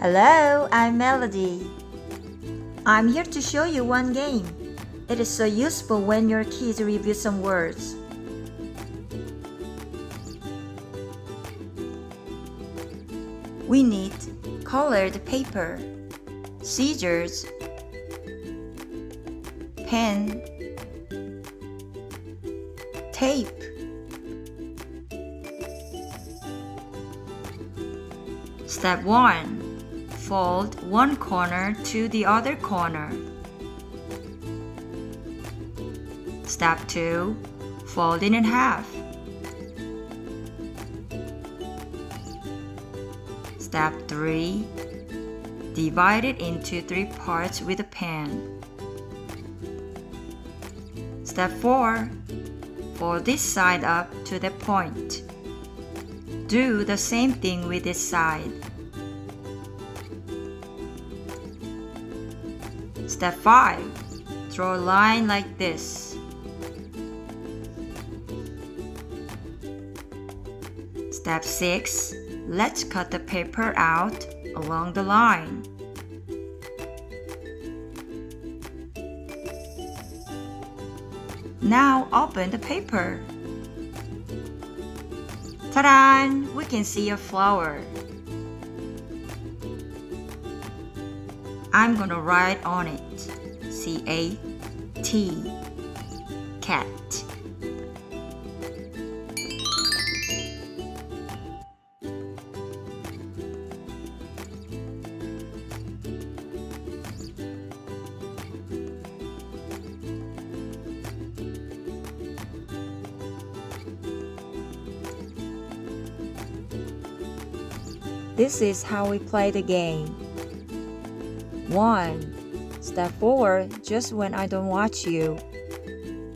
Hello, I'm Melody. I'm here to show you one game. It is so useful when your kids review some words. We need colored paper, scissors, pen, tape. Step 1. Fold one corner to the other corner. Step 2. Fold it in half. Step 3. Divide it into 3 parts with a pen. Step 4. Fold this side up to the point. Do the same thing with this side. Step 5. Draw a line like this. Step 6. Let's cut the paper out along the line. Now open the paper. Ta-da! We can see a flower. I'm gonna write on it. C-A-T. Cat. This is how we play the game. 1. Step forward just when I don't watch you.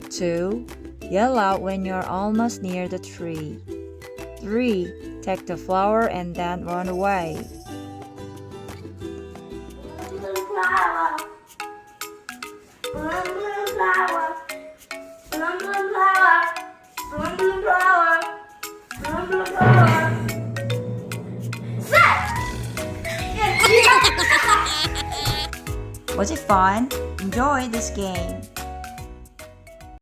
2. Yell out when you're almost near the tree. 3. Take the flower and then run away. Flower. Flower. Flower. Flower. Was it fun? Enjoy this game.